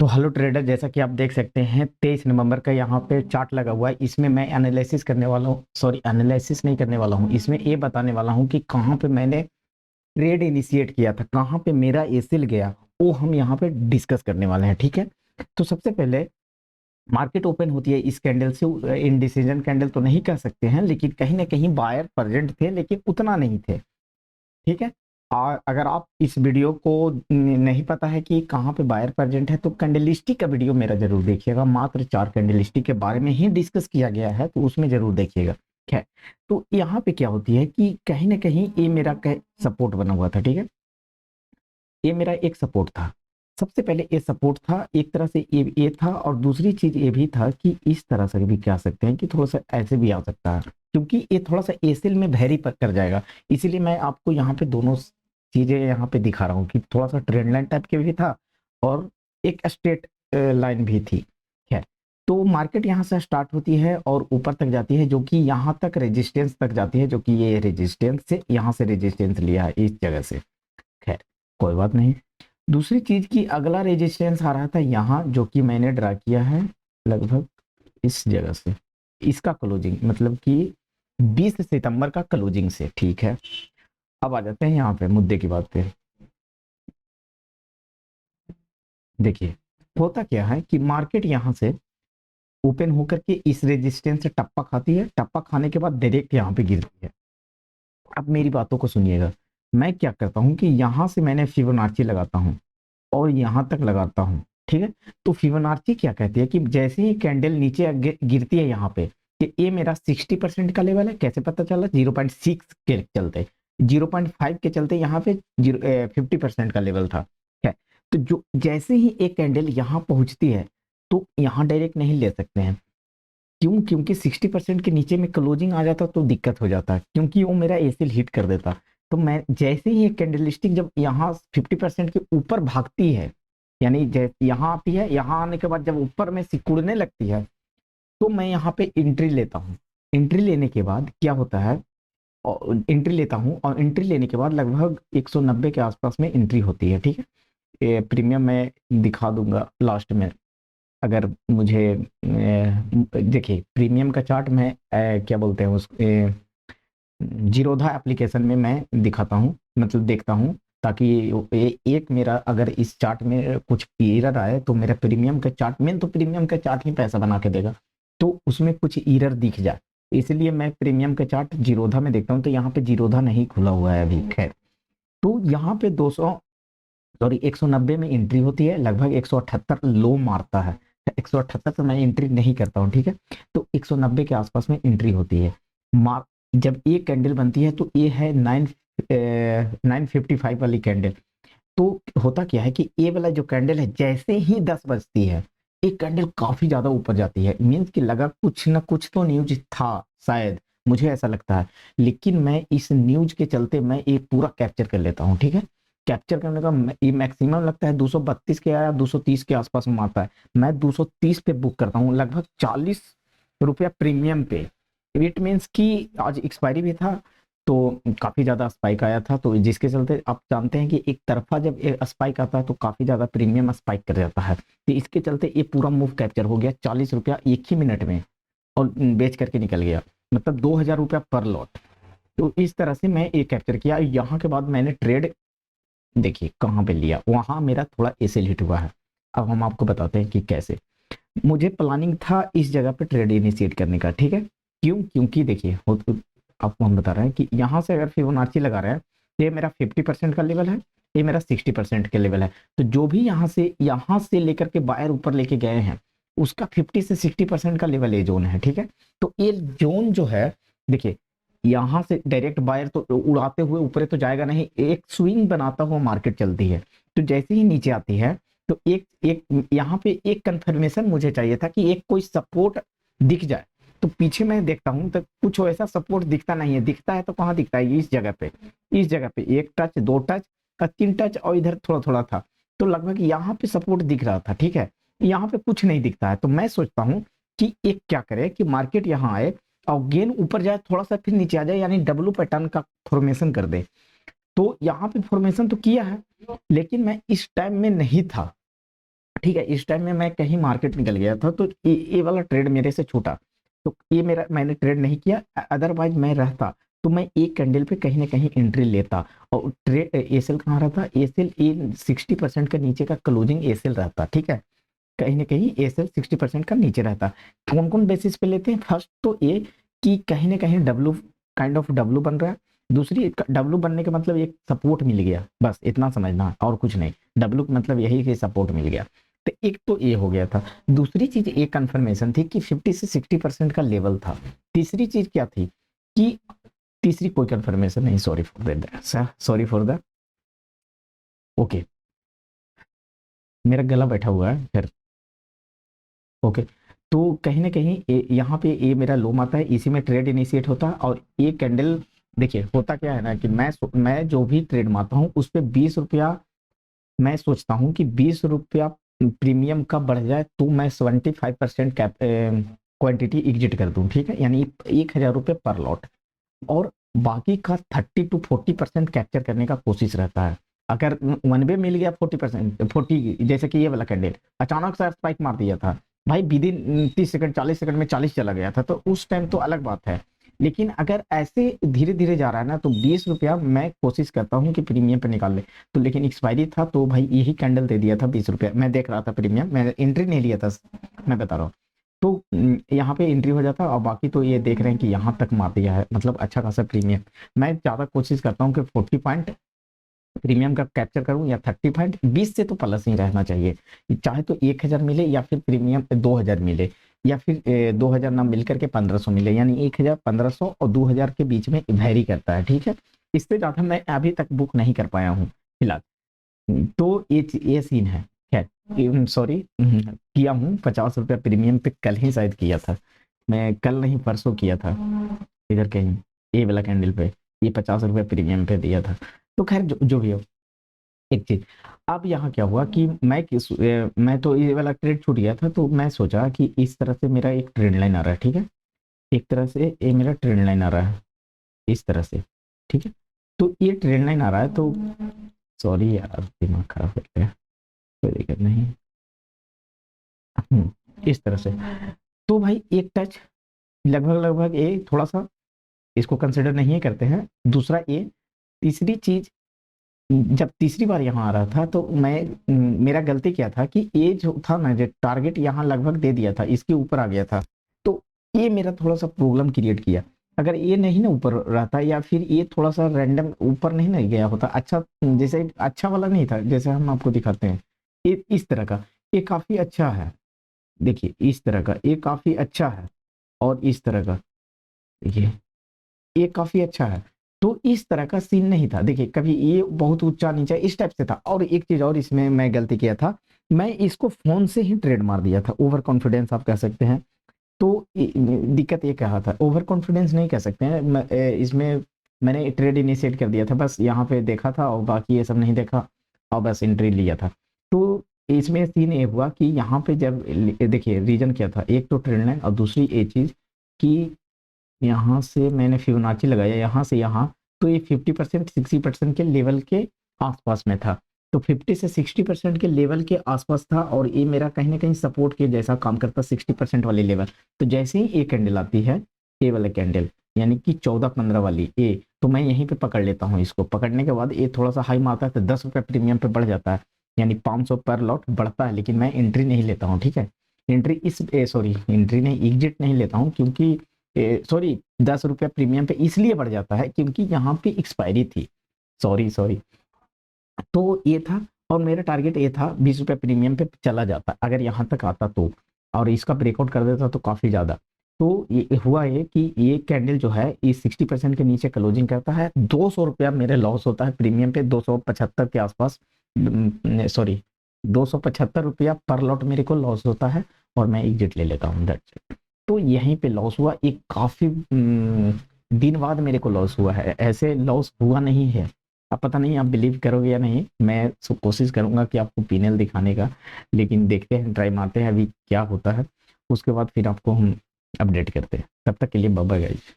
तो hello trader, जैसा कि आप देख सकते हैं 23 नवंबर का यहाँ पे चार्ट लगा हुआ है। इसमें मैं एनालिसिस करने वाला हूँ, सॉरी एनालिसिस नहीं करने वाला हूँ, इसमें ये बताने वाला हूँ कि कहाँ पे मैंने ट्रेड इनिशिएट किया था, कहाँ पे मेरा एसिल गया, वो हम यहाँ पे डिस्कस करने वाले हैं। ठीक है, तो सबसे पहले मार्केट ओपन होती है इस कैंडल से। इनडिसीजन कैंडल तो नहीं कह सकते हैं, लेकिन कहीं ना कहीं बायर प्रेजेंट थे, लेकिन उतना नहीं थे। ठीक है, और अगर आप इस वीडियो को नहीं पता है कि कहाँ पे बायर प्रेजेंट है, तो कैंडलिस्टिक का वीडियो मेरा जरूर देखिएगा। मात्र 4 कैंडलिस्टिक के बारे में ही डिस्कस किया गया है, तो उसमें जरूर देखिएगा। है, तो यहाँ पे क्या होती है कि कहीं ना कहीं ये मेरा सपोर्ट बना हुआ था। ठीक है, ये मेरा एक सपोर्ट था। सबसे पहले ये सपोर्ट था, एक तरह से ये था, और दूसरी चीज ये भी था कि इस तरह से भी कह सकते हैं कि थोड़ा सा ऐसे भी आ सकता है, क्योंकि ये थोड़ा सा एसिल में वेरी कर जाएगा। इसीलिए मैं आपको यहाँ पे दोनों चीजें यहाँ पे दिखा रहा हूँ कि थोड़ा सा ट्रेंड लाइन टाइप के भी था और एक स्ट्रेट लाइन भी थी। खैर, तो मार्केट यहाँ से स्टार्ट होती है और ऊपर तक जाती है, जो कि यहाँ तक रेजिस्टेंस तक जाती है, जो कि ये रेजिस्टेंस से यहाँ से रेजिस्टेंस लिया है इस जगह से। खैर, कोई बात नहीं। दूसरी चीज की अगला रेजिस्टेंस आ रहा था यहाँ, जो कि मैंने ड्रा किया है लगभग इस जगह से। इसका क्लोजिंग मतलब कि 20 सितंबर का क्लोजिंग से। ठीक है, अब आ जाते हैं यहाँ पे मुद्दे की बात पे। देखिए, होता क्या है कि मार्केट यहाँ से ओपन होकर के इस रेजिस्टेंस से टप्पा खाती है, टप्पा खाने के बाद डायरेक्ट यहाँ पे गिरती है। अब मेरी बातों को सुनिएगा, मैं क्या करता हूँ कि यहाँ से मैंने फिबोनाची लगाता हूँ और यहाँ तक लगाता हूँ। ठीक है, तो फिबोनाची क्या कहती है कि जैसे ही कैंडल नीचे गिरती है यहाँ पे, कि ये मेरा 60% का लेवल है। कैसे पता चला? 0.6 के चलते, 0.5 के चलते यहाँ पे 50% का लेवल था। है, तो जो जैसे ही एक कैंडल यहाँ पहुंचती है, तो यहाँ डायरेक्ट नहीं ले सकते हैं। क्यों? क्योंकि 60% के नीचे में क्लोजिंग आ जाता तो दिक्कत हो जाता, क्योंकि वो मेरा एसिल हिट कर देता। तो मैं जैसे ही एक कैंडलस्टिक जब यहाँ 50% के ऊपर भागती है, यानी यहाँ आती है, यहाँ आने के बाद जब ऊपर में सिकुड़ने लगती है, तो मैं यहाँ पे एंट्री लेता हूँ। एंट्री लेने के बाद क्या होता है, एंट्री लेता हूँ और एंट्री लेने के बाद लगभग 190 के आसपास में एंट्री होती है। ठीक है, प्रीमियम मैं दिखा दूंगा लास्ट में। अगर मुझे देखिए, प्रीमियम का चार्ट में क्या बोलते हैं उस जीरोधा एप्लीकेशन में मैं दिखाता हूँ, मतलब देखता हूँ, ताकि एक मेरा अगर इस चार्ट में कुछ एरर आए तो मेरा प्रीमियम का चार्ट, मेन तो प्रीमियम का चार्ट ही पैसा बना के देगा, तो उसमें कुछ एरर दिख जाए, इसलिए मैं प्रीमियम का चार्ट जीरोधा में देखता हूँ। तो यहाँ पे जीरोधा नहीं खुला हुआ है अभी। खैर, तो यहाँ पे 200 सॉरी 190 में एंट्री होती है, लगभग 178 लो मारता है। 178 से मैं एंट्री नहीं करता हूँ। ठीक है, तो 190 के आसपास में एंट्री होती है। मार जब एक कैंडल बनती है, तो ये है 955 वाली कैंडल। तो होता क्या है कि ये वाला जो कैंडल है, जैसे ही 10 बजती है, एक कैंडल काफी ज्यादा ऊपर जाती है, मीन्स कि लगा कुछ ना कुछ तो न्यूज था शायद, मुझे ऐसा लगता है। लेकिन मैं इस न्यूज के चलते मैं ये पूरा कैप्चर कर लेता हूँ। ठीक है, कैप्चर करने का ये मैक्सिमम लगता है 232 के या 230 के आसपास में आता है। मैं 230 पे बुक करता हूँ, लगभग 40 रुपया प्रीमियम पे। इट मीन्स कि आज एक्सपायरी भी था, तो काफी ज्यादा स्पाइक आया था, तो जिसके चलते आप जानते हैं कि एक तरफा जब स्पाइक आता है तो काफी ज्यादा प्रीमियम स्पाइक कर जाता है। तो इसके चलते ये पूरा मूव कैप्चर हो गया 40 रुपया एक ही मिनट में, और बेच करके निकल गया, मतलब 2000 रुपया पर लॉट। तो इस तरह से मैं ये कैप्चर किया। यहाँ के बाद मैंने ट्रेड देखिए कहाँ पे लिया, वहां मेरा थोड़ा एसेल हिट हुआ है। अब हम आपको बताते हैं कि कैसे। मुझे प्लानिंग था इस जगह पे ट्रेड इनिशिएट करने का। ठीक है, क्यों? क्योंकि देखिए, आपको हम बता रहे हैं कि यहाँ से अगर फिबोनाची लगा रहे हैं, ये मेरा 50% का लेवल है, ये मेरा 60% के लेवल है। तो जो भी यहाँ से लेकर के बायर ऊपर लेके गए हैं, उसका 50 से 60% का लेवल ये जोन है। ठीक है, तो ये जोन जो है, देखिए, यहाँ से डायरेक्ट बायर तो उड़ाते हुए ऊपर तो जाएगा नहीं, एक स्विंग बनाता हुआ मार्केट चलती है। तो जैसे ही नीचे आती है, तो एक एक यहाँ पे एक कंफर्मेशन मुझे चाहिए था कि एक कोई सपोर्ट दिख जाए। तो पीछे मैं देखता हूँ तो कुछ ऐसा सपोर्ट दिखता नहीं है। दिखता है तो कहाँ दिखता है? इस जगह पे, इस जगह पे एक टच, दो टच, 3 टच, और इधर थोड़ा थोड़ा था। तो लगभग यहाँ पे सपोर्ट दिख रहा था। ठीक है, यहाँ पे कुछ नहीं दिखता है। तो मैं सोचता हूँ कि एक क्या करे कि मार्केट यहाँ आए और गेन ऊपर जाए, थोड़ा सा फिर नीचे आ जाए, यानी डब्लू पैटर्न का फॉर्मेशन कर दे। तो यहाँ पे फॉर्मेशन तो किया है, लेकिन मैं इस टाइम में नहीं था। ठीक है, इस टाइम में मैं कहीं मार्केट निकल गया था, तो ये वाला ट्रेड मेरे से छूटा, तो ये मेरा मैंने ट्रेड नहीं किया। अदरवाइज मैं रहता तो मैं एक कैंडल पे कहीं ना कहीं एंट्री लेता, और ट्रेड एसएल कहाँ रहता, एसएल ए 60% का नीचे का क्लोजिंग एसएल रहता, ठीक है, कहीं ना कहीं एसएल 60% का नीचे रहता। कौन कौन बेसिस पे लेते हैं? फर्स्ट तो ये कि कहीं ना कहीं डब्लू, काइंड ऑफ डब्लू बन रहा है। दूसरी, डब्लू बनने का मतलब एक सपोर्ट मिल गया, बस इतना समझना और कुछ नहीं। डब्लू का मतलब यही कि सपोर्ट मिल गया। तो एक तो ये हो गया था। दूसरी चीज एक कंफर्मेशन थी कि 50 से 60% का लेवल था। तीसरी चीज क्या थी कि तीसरी कोई कंफर्मेशन नहीं, sorry for that, sorry for that, okay, मेरा गला बैठा हुआ है फिर, ओके। तो कहीं ना कहीं यहाँ पे ये मेरा लो माता है, इसी में ट्रेड इनिशिएट होता है। और ये कैंडल देखिए होता क्या है ना कि मैं जो भी ट्रेड मारता हूँ उस पर 20 रुपया, मैं सोचता हूँ कि 20 रुपया प्रीमियम का बढ़ जाए तो मैं 75% कैप क्वांटिटी एग्जिट कर दूं, ठीक है, यानी 1,000 रुपये पर लॉट, और बाकी का 30 to 40% कैप्चर करने का कोशिश रहता है। अगर वन वे मिल गया 40%, 40, जैसे कि ये वाला कैंडल अचानक से स्पाइक मार दिया था भाई, विद इन 30 सेकंड 40 सेकंड में 40 चला गया था, तो उस टाइम तो अलग बात है। लेकिन अगर ऐसे धीरे धीरे जा रहा है ना, तो 20 रुपया मैं कोशिश करता हूँ कि प्रीमियम पे निकाल ले। तो लेकिन एक्सपायरी था, तो भाई यही कैंडल दे दिया था 20 रुपया, मैं देख रहा था प्रीमियम, मैं एंट्री नहीं लिया था, मैं बता रहा हूँ। तो यहाँ पे एंट्री हो जाता, और बाकी तो ये देख रहे हैं कि यहाँ तक मार दिया है, मतलब अच्छा खासा प्रीमियम। मैं ज़्यादा कोशिश करता हूँ कि 40 पॉइंट प्रीमियम का कैप्चर करूं, या 30 पॉइंट, 20 से तो प्लस ही रहना चाहिए, चाहे तो 1,000 मिले या फिर प्रीमियम 2,000 मिले, या फिर 2,000 ना मिल करके 1,500 मिले, यानी 1,000, 1,500 और 2,000 के बीच में वेरी करता है, ठीक है। इससे ज़्यादा मैं अभी तक बुक नहीं कर पाया हूँ फिलहाल। तो ये सीन है। खैर सॉरी, किया हूँ 50 रुपया प्रीमियम पे, कल ही शायद किया था, मैं कल नहीं परसों किया था, इधर कहीं ए वाला कैंडल पे ये 50 रुपया प्रीमियम पे दिया था। तो खैर जो भी हो, एक चीज, अब यहाँ क्या हुआ कि मैं तो ये वाला ट्रेड छूट गया था, तो मैं सोचा कि इस तरह से मेरा एक ट्रेंड लाइन आ रहा है, ठीक है, एक तरह से ये मेरा ट्रेंड लाइन आ रहा है इस तरह से, ठीक है। तो ये ट्रेंड लाइन आ रहा है, तो सॉरी यार दिमाग खराब करते हैं, कोई दिक्कत नहीं। इस तरह से, तो भाई एक टच लगभग लगभग ये थोड़ा सा इसको कंसिडर नहीं करते हैं। दूसरा ये, तीसरी चीज, जब तीसरी बार यहाँ आ रहा था तो मेरा गलती क्या था कि ये जो था ना, जो टारगेट यहाँ लगभग दे दिया था, इसके ऊपर आ गया था, तो ये मेरा थोड़ा सा प्रॉब्लम क्रिएट किया। अगर ये नहीं ना ऊपर रहता, या फिर ये थोड़ा सा रैंडम ऊपर नहीं ना गया होता, अच्छा जैसे अच्छा वाला नहीं था जैसे हम आपको दिखाते हैं, ये इस तरह का, ये काफी अच्छा है, देखिए इस तरह का ये काफी अच्छा है, और इस तरह का देखिए ये काफी अच्छा है। तो इस तरह का सीन नहीं था, देखिए कभी ये बहुत ऊंचा नीचा इस टाइप से था। और एक चीज और इसमें मैं गलती किया था, मैं इसको फोन से ही ट्रेड मार दिया था, ओवर कॉन्फिडेंस आप कह सकते हैं। तो दिक्कत ये कहा था, ओवर कॉन्फिडेंस नहीं कह सकते हैं, इसमें मैंने ट्रेड इनिशिएट कर दिया था, बस यहाँ पे देखा था और बाकी ये सब नहीं देखा, और बस एंट्री लिया था। तो इसमें सीन ये हुआ कि यहाँ पे जब देखिए रीजन क्या था, एक तो ट्रेंड लाइन, और दूसरी ये चीज कि यहाँ से मैंने फिबोनाची लगाया, यहाँ से यहाँ, तो ये 50% 60% के लेवल के आसपास में था। तो 50 से 60% के लेवल के आसपास था, और ये मेरा कहीं ना कहीं सपोर्ट के जैसा काम करता, 60% वाली लेवल। तो जैसे ही ये कैंडल आती है, ये वाला कैंडल, यानी कि 14-15 वाली ए, तो मैं यहीं पे पकड़ लेता हूँ। इसको पकड़ने के बाद ये थोड़ा सा हाई मारता है, तो 10 रुपये प्रीमियम पे बढ़ जाता है, यानी 500 पर लॉट बढ़ता है, लेकिन मैं एंट्री नहीं लेता हूँ, ठीक है। एंट्री सॉरी एंट्री नहीं, एग्जिट नहीं लेता हूँ, क्योंकि सॉरी 10 रुपया प्रीमियम पे इसलिए बढ़ जाता है क्योंकि यहाँ पे एक्सपायरी थी, सॉरी सॉरी। तो ये था, और मेरा टारगेट ये था 20 रुपया प्रीमियम पे चला जाता अगर यहाँ तक आता तो, और इसका ब्रेकआउट कर देता तो काफ़ी ज़्यादा। तो ये हुआ ये कि ये कैंडल जो है ये 60% के नीचे क्लोजिंग करता है, 200 रुपया मेरे लॉस होता है प्रीमियम पे, 275 के आसपास, सॉरी 275 रुपया पर लॉट मेरे को लॉस होता है, और मैं एग्जिट ले लेता हूँ, दैट्स इट। तो यहीं पे लॉस हुआ, एक काफ़ी दिन बाद मेरे को लॉस हुआ है, ऐसे लॉस हुआ नहीं है। अब पता नहीं आप बिलीव करोगे या नहीं, मैं कोशिश करूंगा कि आपको पीएनएल दिखाने का, लेकिन देखते हैं, ट्राई मारते हैं अभी क्या होता है, उसके बाद फिर आपको हम अपडेट करते हैं। तब तक के लिए बाय बाय गाइस।